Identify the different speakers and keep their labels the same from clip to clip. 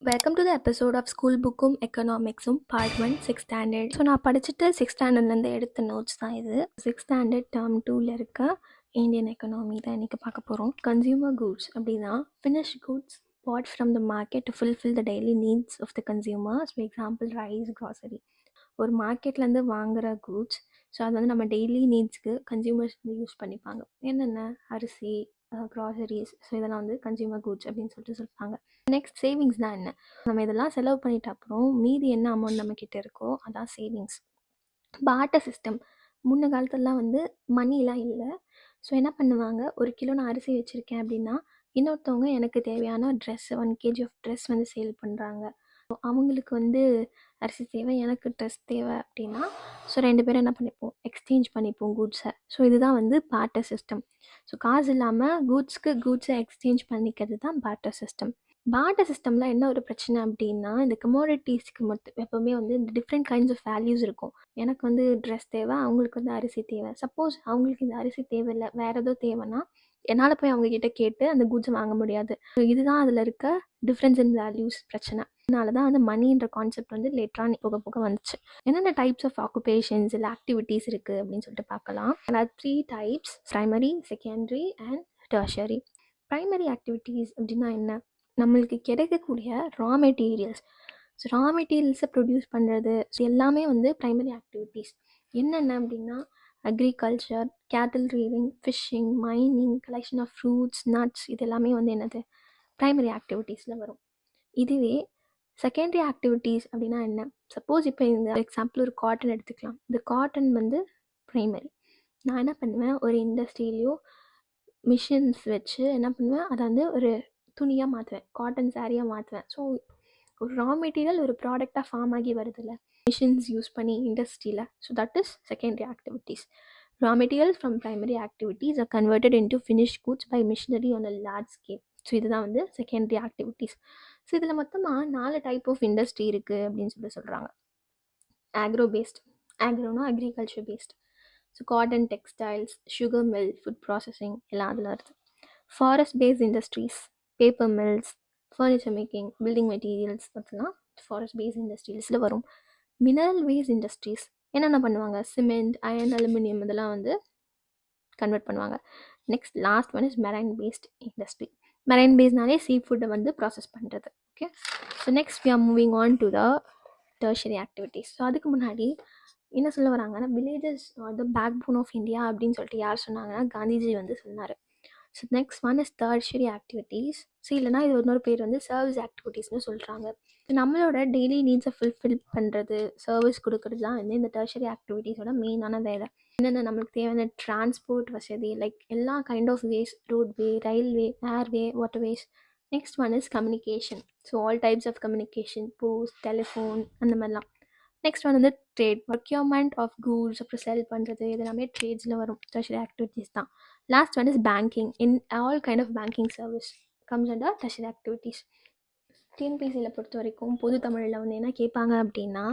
Speaker 1: Welcome to the episode of school புக்கும் எக்கனாமிக்ஸும் part 1 six standard. So நான் படிச்சுட்டு சிக்ஸ் ஸ்டாண்டர்ட்லேருந்து எடுத்த நோட்ஸ் தான் இது. சிக்ஸ் ஸ்டாண்டர்ட் டேர்ம் 2ல் இருக்க இந்தியன் எக்கனாமி தான் இன்றைக்கி பார்க்க போகிறோம். கன்சியூமர் கூட்ஸ் அப்படின்னா finish goods bought from the market to fulfill the daily needs of the consumers. For example, rice, grocery. ஒரு மார்க்கெட்லேருந்து வாங்குகிற கூட்ஸ், ஸோ அது வந்து நம்ம டெய்லி நீட்ஸ்க்கு கன்சியூமர்ஸ் வந்து யூஸ் பண்ணிப்பாங்க. என்னென்ன அரிசி, க்ராசரிஸ், ஸோ இதெல்லாம் வந்து கன்சியூமர் கூட்ஸ் அப்படின்னு சொல்லுவாங்க. நெக்ஸ்ட் சேவிங்ஸ் தான் என்ன, நம்ம இதெல்லாம் செலவு பண்ணிட்ட அப்புறம் மீதி என்ன அமௌண்ட் நம்ம கிட்ட இருக்கோ அதான் சேவிங்ஸ். பார்ட்டர் சிஸ்டம், முன்ன காலத்துலலாம் வந்து மணிலாம் இல்லை. ஸோ என்ன பண்ணுவாங்க, ஒரு கிலோ நான் அரிசி வச்சுருக்கேன் அப்படின்னா இன்னொருத்தவங்க எனக்கு தேவையான ட்ரெஸ் 1 kg ஆஃப் ட்ரெஸ் வந்து சேல் பண்ணுறாங்க. அவங்களுக்கு வந்து அரிசி தேவை, எனக்கு ட்ரெஸ் தேவை அப்படின்னா ஸோ 2 பேரும் என்ன பண்ணிப்போம், எக்ஸ்சேஞ்ச் பண்ணிப்போம் கூட்ஸை. ஸோ இதுதான் வந்து பார்ட்டர் சிஸ்டம். ஸோ காசு இல்லாமல் கூட்ஸை எக்ஸ்சேஞ்ச் பண்ணிக்கிறது தான் பார்ட்டர் சிஸ்டம். பார்ட்டர் சிஸ்டமில் என்ன ஒரு பிரச்சனை அப்படின்னா, இந்த கமோடிட்டிஸ்க்கு மட்டும் எப்போவுமே வந்து இந்த டிஃப்ரெண்ட் கைண்ட்ஸ் ஆஃப் வேல்யூஸ் இருக்கும். எனக்கு வந்து ட்ரெஸ் தேவை, அவங்களுக்கு வந்து அரிசி தேவை. சப்போஸ் அவங்களுக்கு இந்த அரிசி தேவையில்லை, வேறு ஏதோ தேவைன்னா என்னால் போய் அவங்கக்கிட்ட கேட்டு அந்த கூட்ஸை வாங்க முடியாது. ஸோ இதுதான் அதில் இருக்க டிஃப்ரென்ஸ் இன் வேல்யூஸ் பிரச்சனை. அதனால தான் வந்து மணின்ற கான்செப்ட் வந்து லேட்டராக போக போக வந்துச்சு. என்னென்ன டைப்ஸ் ஆஃப் ஆக்குபேஷன்ஸ் இல்லை ஆக்டிவிட்டீஸ் இருக்குது அப்படின்னு சொல்லிட்டு பார்க்கலாம். அதாவது 3 types: primary, secondary and tertiary. Primary activities அப்படின்னா என்ன, நம்மளுக்கு கிடைக்கக்கூடிய ரா மெட்டீரியல்ஸ், ஸோ ரா மெட்டீரியல்ஸை ப்ரொடியூஸ் பண்ணுறது எல்லாமே வந்து ப்ரைமரி ஆக்டிவிட்டீஸ். என்னென்ன அப்படின்னா agriculture, cattle rearing, fishing, mining, collection of fruits, nuts, இது எல்லாமே வந்து என்னது ப்ரைமரி ஆக்டிவிட்டீஸில் வரும். இதுவே செகண்டரி ஆக்டிவிட்டீஸ் அப்படின்னா என்ன, சப்போஸ் இப்போ இந்த எக்ஸாம்பிள் ஒரு காட்டன் எடுத்துக்கலாம். இந்த காட்டன் வந்து ப்ரைமரி. நான் என்ன பண்ணுவேன், ஒரு இண்டஸ்ட்ரியிலையோ மிஷின்ஸ் வச்சு என்ன பண்ணுவேன், அதை வந்து ஒரு துணியாக மாற்றுவேன், காட்டன் சாரியாக மாற்றுவேன். ஸோ ஒரு ரா மெட்டீரியல் ஒரு ப்ராடக்டாக ஃபார்ம் ஆகி வருதுல்ல மிஷின்ஸ் யூஸ் பண்ணி இண்டஸ்ட்ரியில். So that is secondary activities. Raw materials from primary activities are converted into finished goods by machinery on a large scale. So இதுதான் வந்து செகண்டரி ஆக்டிவிட்டீஸ். ஸோ இதில் மொத்தமாக 4 டைப் ஆஃப் இண்டஸ்ட்ரி இருக்குது அப்படின்னு சொல்கிறாங்க. ஆக்ரோ பேஸ்ட், ஆக்ரோனா agriculture based. So cotton, textiles, sugar mill, food processing எல்லாம் அதில் இருக்குது. Forest based industries, paper mills, furniture making, building materials, அதெல்லாம் ஃபாரஸ்ட் பேஸ்ட் இண்டஸ்ட்ரீஸில் வரும். மினரல் வேஸ்ட் இண்டஸ்ட்ரீஸ் என்னென்ன பண்ணுவாங்க, சிமெண்ட், அயன், அலுமினியம் இதெல்லாம் வந்து கன்வெர்ட் பண்ணுவாங்க. Next last one is marine based industry. Marine பேஸ்ட்னாலே சீ ஃபுட்டை வந்து ப்ராசஸ் பண்ணுறது. Okay, so next we are moving on to the tertiary activities. So அதுக்கு முன்னாடி என்ன சொல்ல வராங்கன்னா, villages are the backbone of India அப்படின்னு சொல்லிட்டு யார் சொன்னாங்கன்னா காந்திஜி வந்து சொன்னார். So next one is tertiary activities. So இல்லைனா இது இன்னொரு பேர் வந்து சர்வீஸ் ஆக்டிவிட்டீஸ்னு சொல்கிறாங்க. நம்மளோட டெய்லி நீட்ஸை ஃபுல்ஃபில் பண்ணுறது, சர்வீஸ் கொடுக்குறது தான் வந்து இந்த டெர்ஷரி ஆக்டிவிட்டீஸோட மெயினான வேலை. என்னென்ன நம்மளுக்கு தேவையான டிரான்ஸ்போர்ட் வசதி, லைக் எல்லா kind of ways, roadway, railway, airway, waterways. Next one is communication. So all types of communication, post, telephone, அந்த மாதிரிலாம். நெக்ஸ்ட் ஒன் வந்து ட்ரேட், ப்ரொக்யூர்மெண்ட் ஆஃப் கூட்ஸ், அப்புறம் செல் பண்ணுறது, இது எல்லாமே ட்ரேட்ஸில் வரும், டெர்ஷரி ஆக்டிவிட்டீஸ் தான். Last one is banking. In all kind of banking service comes under tertiary activities. டிஎன்பிசியில் பொறுத்த வரைக்கும் பொது தமிழில் வந்து என்ன கேட்பாங்க அப்படின்னா,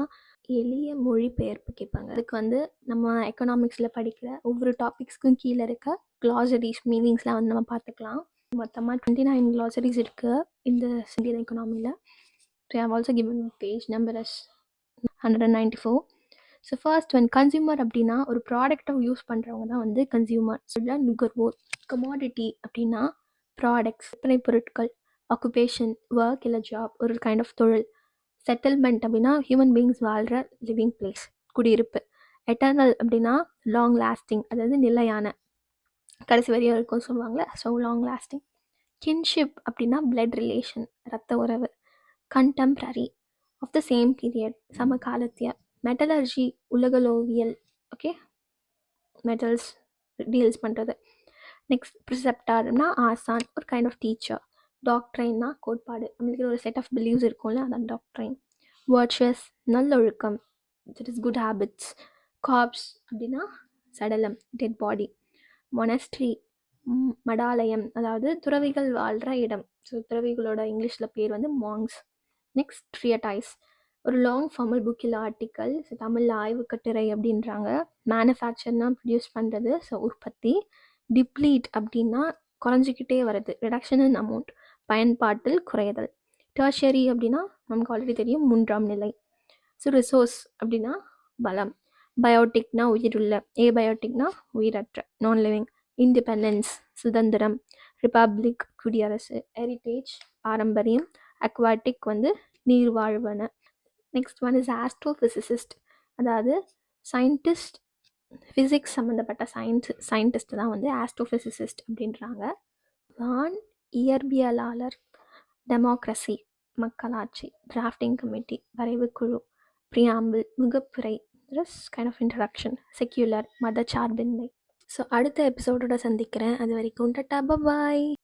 Speaker 1: எளிய மொழிபெயர்ப்பு கேட்பாங்க. அதுக்கு வந்து நம்ம எக்கனாமிக்ஸில் படிக்கிற ஒவ்வொரு டாபிக்ஸ்க்கும் கீழே இருக்க க்ளாசரிஸ் மீனிங்ஸ்லாம் வந்து நம்ம பார்த்துக்கலாம். மொத்தமாக 29 க்ளாசரிஸ் இருக்குது இந்த இந்தியன் எக்கனாமியில். So I have also given page number as 194. So first one consumer அப்படின்னா ஒரு ப்ராடக்டை யூஸ் பண்ணுறவங்க தான் வந்து கன்சியூமர். சொல்ல நுகர்வோர். கமாடிட்டி அப்படின்னா ப்ராடக்ட்ஸ், விற்பனை பொருட்கள். ஆக்குபேஷன், ஒர்க் இல்லை ஜாப், ஒரு கைண்ட் ஆஃப் தொழில். செட்டில்மெண்ட் அப்படின்னா ஹியூமன் பீயிங்ஸ் வாழ்கிற லிவிங் பிளேஸ், குடியிருப்பு. எட்டர்னல் அப்படின்னா லாங் லாஸ்டிங், அதாவது நிலையான, கடைசி வரையும் இருக்கும் சொல்லுவாங்களே, ஸோ லாங் லாஸ்டிங். கின்ஷிப் அப்படின்னா பிளட் ரிலேஷன், ரத்த உறவு. Contemporary, of the same period, சமகாலத்திய. மெட்டலர்ஜி, உலகளோவியல், ஓகே, மெட்டல்ஸ் டீல்ஸ் பண்ணுறது. நெக்ஸ்ட் ப்ரிசெப்டார்னா ஆசான், ஒரு கைண்ட் ஆஃப் டீச்சர். டாக்ட்ரைன்னா கோட்பாடு, நம்மளுக்கு ஒரு செட் ஆஃப் பிலீவ்ஸ் இருக்கும்ல, அதான் டாக்ட்ரைன். வர்ச்சுவஸ், நல்லொழுக்கம், that is good habits. Cops அப்படின்னா சடலம், டெட் பாடி. மொனஸ்ட்ரி, மடாலயம், அதாவது துறவிகள் வாழ்கிற இடம். ஸோ துறவிகளோட இங்கிலீஷில் பேர் வந்து மாங்ஸ். நெக்ஸ்ட் ட்ரியடைஸ், ஒரு லாங் ஃபார்மல் புக் இல்லை ஆர்டிக்கல். ஸோ தமிழில் ஆய்வு கட்டுரை அப்படின்றாங்க. மேனுஃபேக்சர்னா ப்ரொடியூஸ் பண்ணுறது, ஸோ உற்பத்தி. டிப்ளீட் அப்படின்னா குறைஞ்சிக்கிட்டே வருது, ரிடக்ஷன் இன் அமௌண்ட், பயன்பாட்டில் குறைதல். டெர்ஷரி அப்படின்னா நமக்கு ஆல்ரெடி தெரியும், 3ஆம் நிலை. ஸோ ரிசோர்ஸ் அப்படின்னா பலம். பயோட்டிக்னா உயிருள்ள, ஏபயோட்டிக்னா உயிரற்ற, நான் லிவிங். இண்டிபெண்டன்ஸ் சுதந்திரம், ரிபப்ளிக் குடியரசு, ஹெரிட்டேஜ் பாரம்பரியம், அக்வாட்டிக் நீர்வாழ்வன. நெக்ஸ்ட் இஸ் ஆஸ்ட்ரோஃபிசிசிஸ்ட், அதாவது சயின்டிஸ்ட், ஃபிசிக்ஸ் சம்மந்தப்பட்ட சயின்டிஸ்ட் தான் ஆஸ்ட்ரோஃபிசிசிஸ்ட் அப்படின்றாங்க. வான் இயற்பியலாளர், டெமோக்ரஸி மக்களாட்சி, டிராஃப்டிங் கமிட்டி வரைவு குழு, ப்ரியாம்பிள் முகப்புரை, கைண்ட் ஆஃப் இன்ட்ரடக்ஷன், செக்யூலர் மதச்சார்பின்மை. ஸோ அடுத்த எபிசோடோட சந்திக்கிறேன். அது வரைக்கும் டட்டா, பாய்.